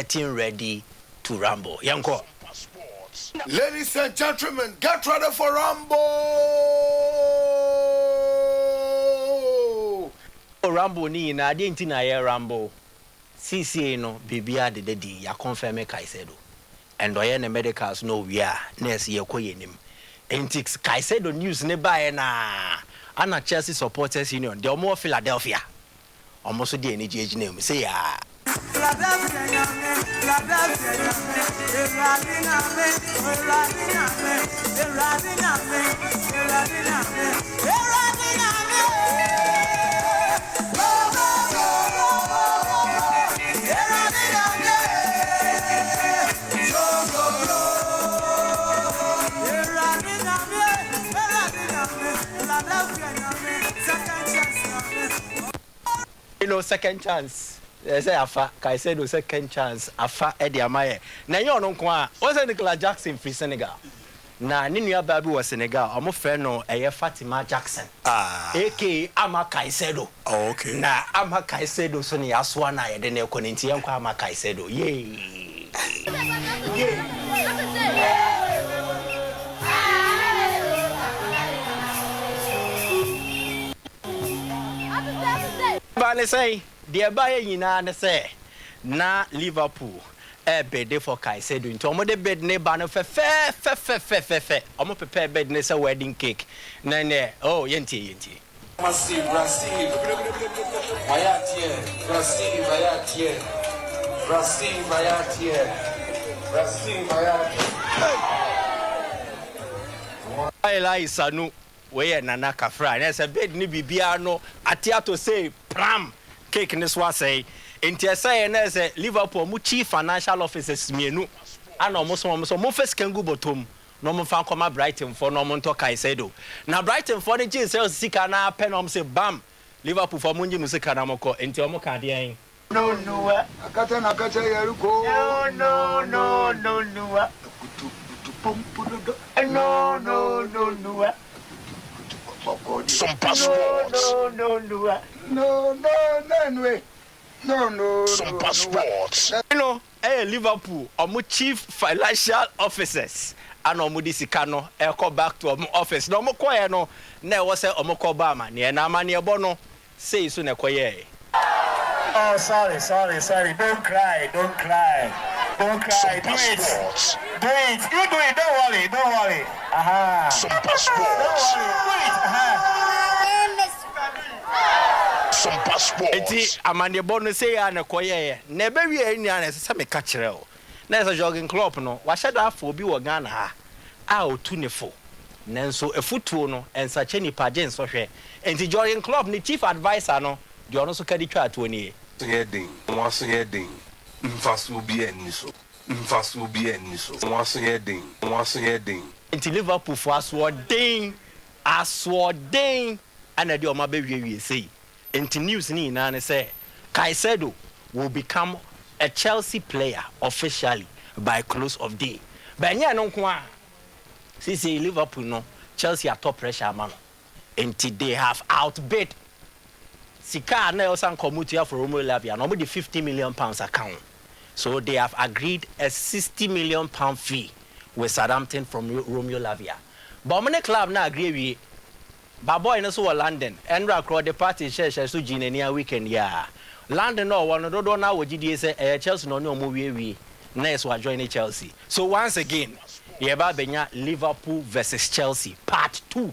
getting ready to rumble. Yanko. Ladies and gentlemen, get ready for rumble. Rumble ni na ade nti na ye rumble. CCA no bibia de di ya confirm Caicedo. And oye ne medicals no we are nurse ye koyenim. Entix Caicedo news ne bae na ana Chelsea supporters union de omo Philadelphia. Omo so de energy name say ya. You know, second chance. They say afa Caicedo second chance afa Eddie Amaye. Na you no kwa. What's Nicolas Jackson free Senegal? Na ni nua ba bi was Senegal. Omo friend no Fatima Jackson. AK Ama Caicedo. Oh, okay. Na Ama Caicedo so ni aso na ye de na ekonenti ye kwa Ama Caicedo. Yay. Bale say the buyer nyina ne say na Liverpool bed for Caicedo into omo de bed ne ba no fe omo prepare bed ne say wedding cake na ne oh yenti Brasil Ai sanu we nana kafra na say bed ni bibia no atiato say pram cake ne so say enti say na say Liverpool mu chief financial officers mienu ana omo so mo first kangu bottom no mo fa koma Brighton for no mo to Caicedo na Brighton for the G sales sika na pen om say bam Liverpool for mo nji musika na moko enti omo ka de an no akata na akata yaruko no SOMPA Sports. No. SOMPA Sports. You know, Liverpool, omo chief financial officers, and omo disika no, go back to omo office. No omo koye no, na wo say omo ko ba ma, ne na ma ne ebo no, say so na koye. Oh, sorry. Don't cry. SOMPA Do it. Sports. Do it. You do it. Don't worry. Aha. SOMPA Sports. Don't worry. Do it. SOMPA Sports. Eti amane no say ya na koye. Na be wi ani ana se me ka kire o. Na se jogging club no, wa sheda afo obi wo Ghana ha. A otu ne fo. Nanso efutuo no ensache ni paje nso hwe. Enti jogging club ni chief advisor no, de ono so kadi twa ato ni. Heading. Mfaso bi ani so. Waso heading. Enti Liverpool for aswodin ana de o ma be wie sei. Enti news ni na ne say Caicedo will become a Chelsea player officially by close of day. But nya no nko a see Liverpool no Chelsea are top pressure man. Enti they have outbid Sika na osan komutia for Romeo Lavia no the 50 million pounds account. So they have agreed a 60 million pound fee with Southampton from Romeo Lavia. But many club na agree we Baboy no so London Enra across the party share so Ginenia weekend ya. London no one do na wo gidi say Chelsea no no we next one join Chelsea. So once again, yeba benya Liverpool versus Chelsea part 2.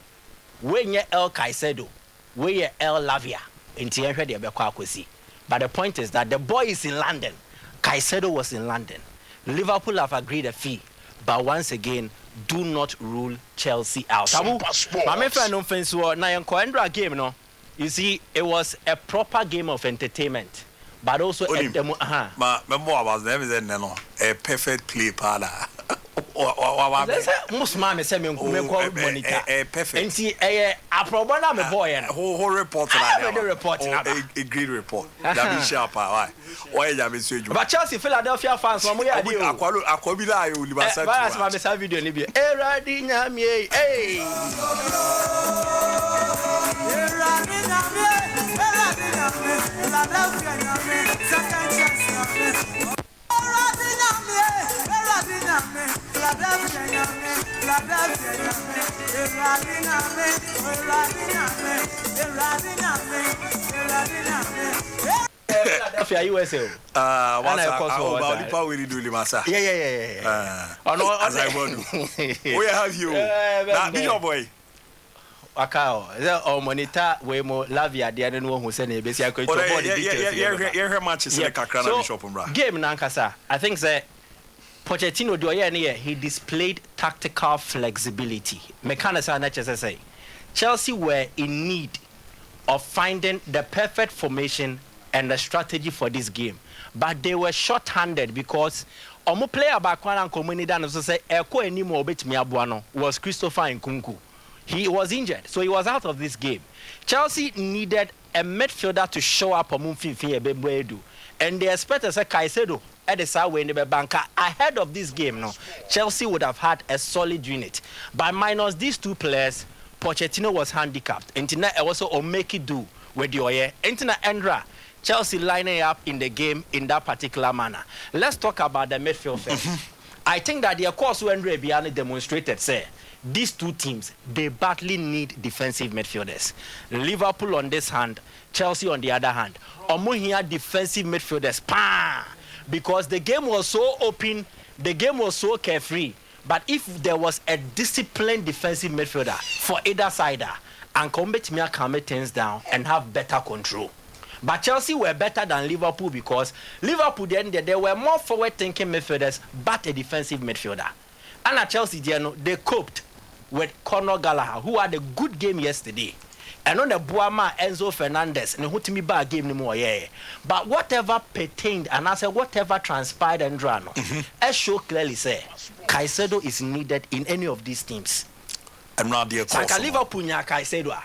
We nye El Caicedo, we ye El Lavia. But the point is that the boy is in London. Caicedo was in London. Liverpool have agreed a fee, but once again, do not rule Chelsea out. Game, no? You see, it was a proper game of entertainment, but also a perfect play partner. Most man say me call monitor. Perfect. And see a probana me boy whole report a great report. That be sharp why ya me say but Chelsea Philadelphia fans mo ya dey o akwabila ayo libasa tu ba ma me sa video ni bi eradi nyame eh Philadelphia nyame second chance USA. About we do Limasa. Yeah. As I want. Where have you? That your boy. Akao, there or monitor we mo lavia the other one who send a basic matches in the shop. Game Nankasa. I think that Pochettino do he displayed tactical flexibility. Mechanics say Chelsea were in need of finding the perfect formation and the strategy for this game, but they were short-handed because omo player back one and community and so say eko anymore betimi aboano was Christopher Nkunku. He was injured, so he was out of this game. Chelsea needed a midfielder to show up on Boadu, and they expected say Caicedo at the side when the banker ahead of this game. No, Chelsea would have had a solid unit, but minus these two players, Pochettino was handicapped. Intina also make it do with the oye. Intina Endra. Chelsea lining up in the game in that particular manner. Let's talk about the midfield first. I think that the course when Rebiani demonstrated, say, these two teams, they badly need defensive midfielders. Liverpool on this hand, Chelsea on the other hand. Omuhia defensive midfielders, because the game was so open, the game was so carefree. But if there was a disciplined defensive midfielder for either side, and Combetimia can make things down and have better control. But Chelsea were better than Liverpool because Liverpool then they were more forward-thinking midfielders, but a defensive midfielder. And at Chelsea, they coped with Conor Gallagher, who had a good game yesterday. And on the Buama, Enzo Fernandez, and who to me bad game anymore, yeah. But whatever pertained, and I said whatever transpired and ran, as show clearly say, Caicedo is needed in any of these teams. I'm not the Saka Liverpool nya Caicedo.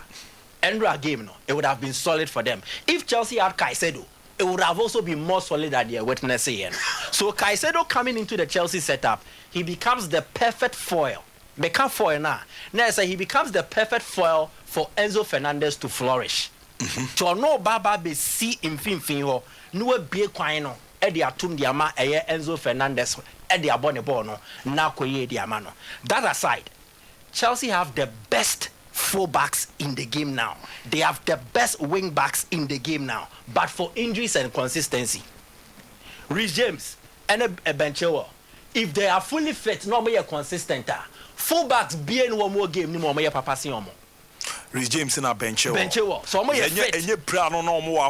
Endra game, it would have been solid for them. If Chelsea had Caicedo, it would have also been more solid than their witness here. So Caicedo coming into the Chelsea setup, he becomes the perfect foil. Become foil now. Now he becomes the perfect foil for Enzo Fernandez to flourish. To no baba be see in fin no be kwano e dia tum dia ma Enzo Fernandez e dia bone ball no na koye dia ma no. That aside, Chelsea have the best fullbacks in the game now. They have the best wing backs in the game now. But for injuries and consistency, Reece James and a Benchewa, if they are fully fit, no more consistent. Fullbacks be in one more game, no more papa si omo. Reece James in a Benchewa. So more fit. And you plan on no more.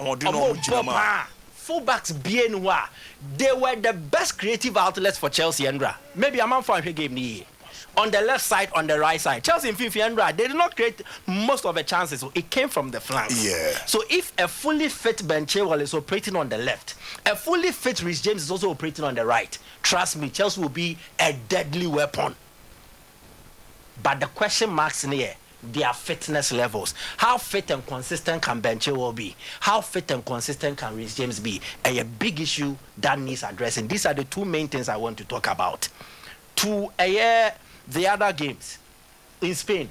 Fullbacks be in wa. They were the best creative outlets for Chelsea and Ra. Maybe a man for a game ni. On the left side, on the right side. Chelsea in Fifi and Rad, they did not create most of the chances. So it came from the flanks. Yeah. So if a fully fit Benchewell is operating on the left, a fully fit Reece James is also operating on the right, trust me, Chelsea will be a deadly weapon. But the question marks in here, their fitness levels. How fit and consistent can Benchewell be? How fit and consistent can Reece James be? A big issue that needs addressing. These are the two main things I want to talk about. The other games in Spain,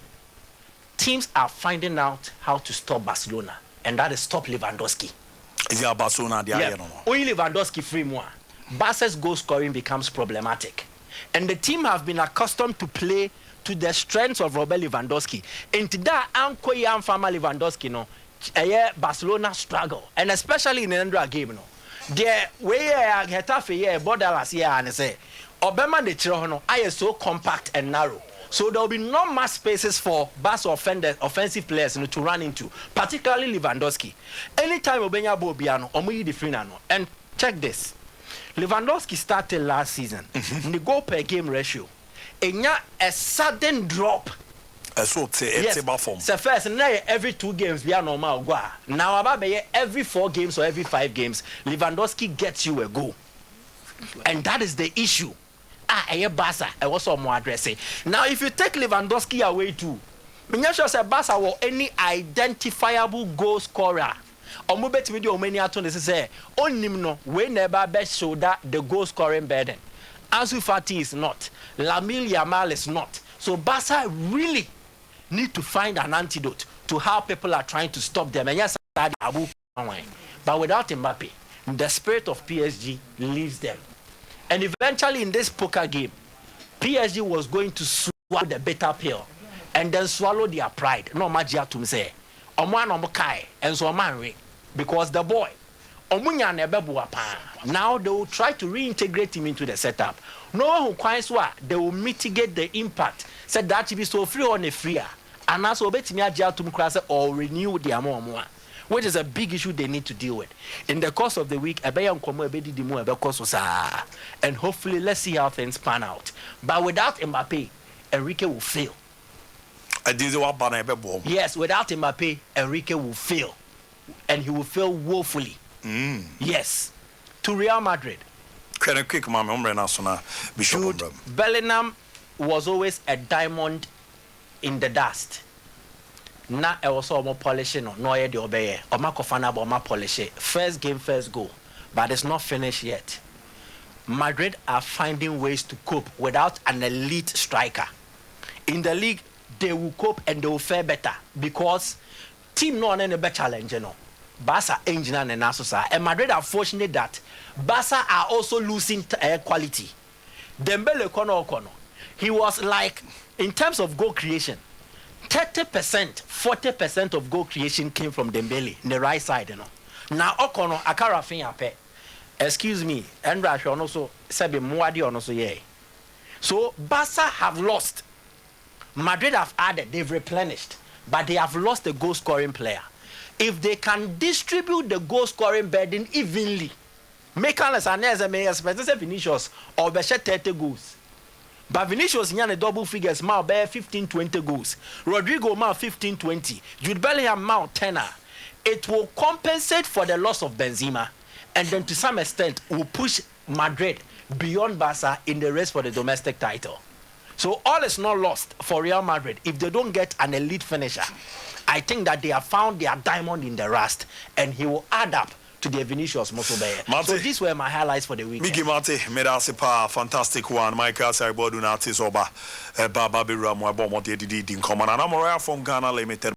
teams are finding out how to stop Barcelona, and that is stop Lewandowski. Is it Barcelona? Only Lewandowski free more. Barca's goal scoring becomes problematic, and the team have been accustomed to play to the strengths of Robert Lewandowski. Into that, Anko and Fama Lewandowski, no, Barcelona struggle, and especially in the end of the game, no. The way Getafe borderless here and say. Obama de Chirono are so compact and narrow. So there will be no much spaces for Barca offensive players to run into, particularly Lewandowski. Anytime Obenya Bobiano, Omuyi the Frinano. And check this. Lewandowski started last season. The goal per game ratio. A sudden drop. So it's about form. So first, now every 2 games we are normal. Now about every 4 games or every 5 games, Lewandowski gets you a goal. And that is the issue. Barca, I also more addressing. Now, if you take Lewandowski away too, I'm not sure that Barca will any identifiable goal scorer. Or move to video many atones say, only no, we never best shoulder the goal scoring burden. Ansu Fati is not, Lamine Yamal is not. So Barca really need to find an antidote to how people are trying to stop them. And yes, but without Mbappe, the spirit of PSG leaves them. And eventually in this poker game, PSG was going to swallow the bitter pill and then swallow their pride. No magia to say, Oman Kai, and so man, because the boy, Omunya nebebu apa. Now they will try to reintegrate him into the setup. No one who quite they will mitigate the impact. Said that to be so free on a freer. And also bet me to class or renew the amount, which is a big issue they need to deal with. In the course of the week, and hopefully let's see how things pan out. But without Mbappe, Enrique will fail. Yes, without Mbappe, Enrique will fail. And he will fail woefully. Yes. To Real Madrid. Bellingham was always a diamond in the dust. Na e was more polishing no ye de obeye. Oma kofana ba oma polish. First game, first goal. But it's not finished yet. Madrid are finding ways to cope without an elite striker. In the league, they will cope and they will fare better because team no any better challenge no. Barca engine and Asosa. And Madrid are fortunate that Barca are also losing quality. Dembele kono. He was like, in terms of goal creation, 30%, 40% of goal creation came from Dembele, the right side, you know. Now Okono Akarafin Ape. Excuse me, and Narration also Sebi Muadi also yeah. So Barca have lost. Madrid have added, they've replenished, but they have lost the goal scoring player. If they can distribute the goal scoring burden evenly, make us an expect Vinicius or Beshe 30 goals. But Vinicius in double figures, now bear 15-20 goals. Rodrigo now 15-20. Jude Bellingham now 10. It will compensate for the loss of Benzema, and then to some extent will push Madrid beyond Barca in the race for the domestic title. So all is not lost for Real Madrid if they don't get an elite finisher. I think that they have found their diamond in the rust, and he will add up to the Vinicius Mosobeye. So these were my highlights for the week. Miki Mate, Medasipa, fantastic one. Michael Boadu Natis Oba, Baba Biram, Wabomoti, in common, and I'm from Ghana Limited.